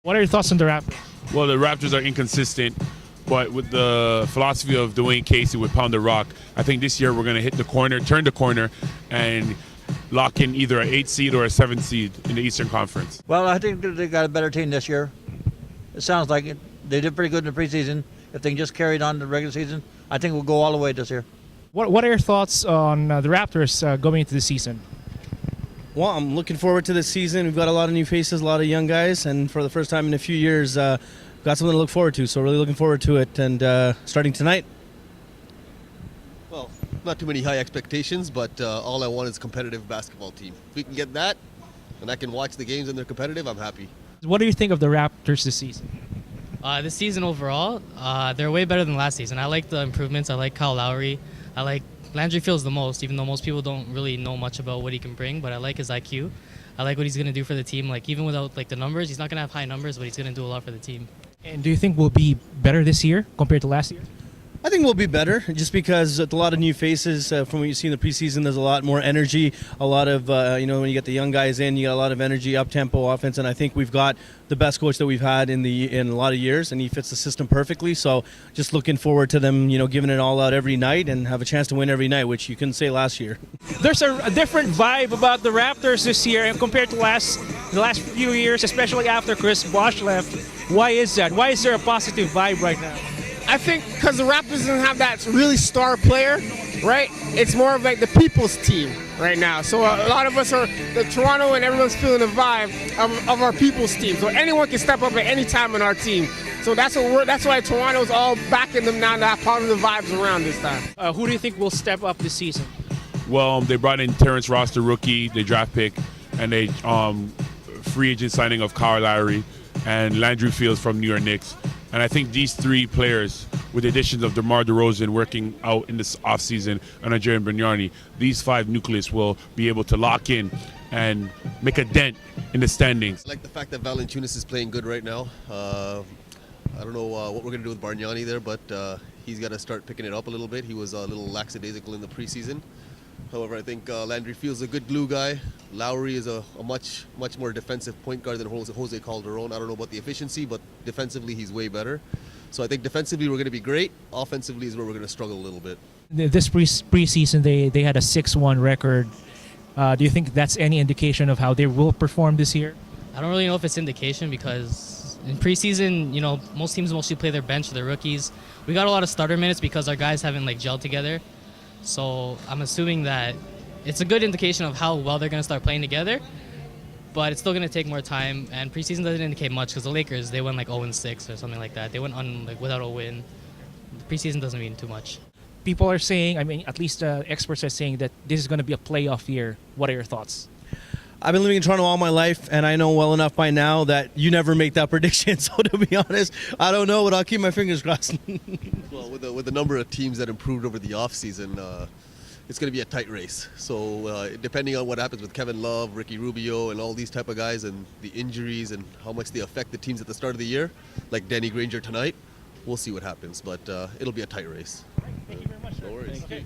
What are your thoughts on the Raptors? Well, the Raptors are inconsistent, but with the philosophy of Dwayne Casey with Pound the Rock, I think this year we're going to hit the corner, turn the corner, and lock in either an 8 seed or a 7 seed in the Eastern Conference. Well, I think they got a better team this year. It sounds like it. They did pretty good in the preseason. If they can just carry it on the regular season, I think we'll go all the way this year. What are your thoughts on the Raptors going into the season? Well, I'm looking forward to this season. We've got a lot of new faces, a lot of young guys, and for the first time in a few years, got something to look forward to. So really looking forward to it, and starting tonight. Well, not too many high expectations, but all I want is a competitive basketball team. If we can get that, and I can watch the games and they're competitive, I'm happy. What do you think of the Raptors this season? This season overall, they're way better than last season. I like the improvements. I like Kyle Lowry. I like Landry Fields the most, even though most people don't really know much about what he can bring, but I like his IQ. I like what he's going to do for the team. Like, even without the numbers, he's not going to have high numbers, but he's going to do a lot for the team. And do you think we'll be better this year compared to last year? I think we'll be better just because with a lot of new faces from what you see in the preseason. There's a lot more energy, a lot of, when you get the young guys in, you got a lot of energy, up-tempo offense, and I think we've got the best coach that we've had in a lot of years, and he fits the system perfectly. So just looking forward to them, giving it all out every night and have a chance to win every night, which you couldn't say last year. There's a different vibe about the Raptors this year compared to the last few years, especially after Chris Bosh left. Why is that? Why is there a positive vibe right now? I think because the Raptors doesn't have that really star player, right? It's more of like the people's team right now. So a lot of us are the Toronto, and everyone's feeling the vibe of our people's team. So anyone can step up at any time in our team. So that's why Toronto's all backing them now to have positive vibes around this time. Who do you think will step up this season? Well, they brought in Terrence Ross, the rookie, they draft pick, and they free agent signing of Kyle Lowry and Landry Fields from New York Knicks. And I think these three players, with the additions of DeMar DeRozan working out in this offseason and Adrian Brignani, these five nucleus will be able to lock in and make a dent in the standings. I like the fact that Valanciunas is playing good right now. I don't know what we're going to do with Bargnani there, but he's got to start picking it up a little bit. He was a little lackadaisical in the preseason. However, I think Landry Fields is a good glue guy. Lowry is a much more defensive point guard than Jose Calderon. I don't know about the efficiency, but defensively he's way better. So I think defensively we're going to be great. Offensively is where we're going to struggle a little bit. This preseason they had a 6-1 record. Do you think that's any indication of how they will perform this year? I don't really know if it's indication because in preseason, most teams mostly play their bench, their rookies. We got a lot of starter minutes because our guys haven't gelled together. So I'm assuming that it's a good indication of how well they're going to start playing together, but it's still going to take more time, and preseason doesn't indicate much because the Lakers, they went 0-6 or something like that. They went on without a win. The preseason doesn't mean too much. People are saying, at least experts are saying that this is going to be a playoff year. What are your thoughts? I've been living in Toronto all my life, and I know well enough by now that you never make that prediction. So to be honest, I don't know, but I'll keep my fingers crossed. Well, with the number of teams that improved over the offseason, it's going to be a tight race. So depending on what happens with Kevin Love, Ricky Rubio, and all these type of guys, and the injuries and how much they affect the teams at the start of the year, like Danny Granger tonight, we'll see what happens. But it'll be a tight race. Thank you very much. No worries. Okay.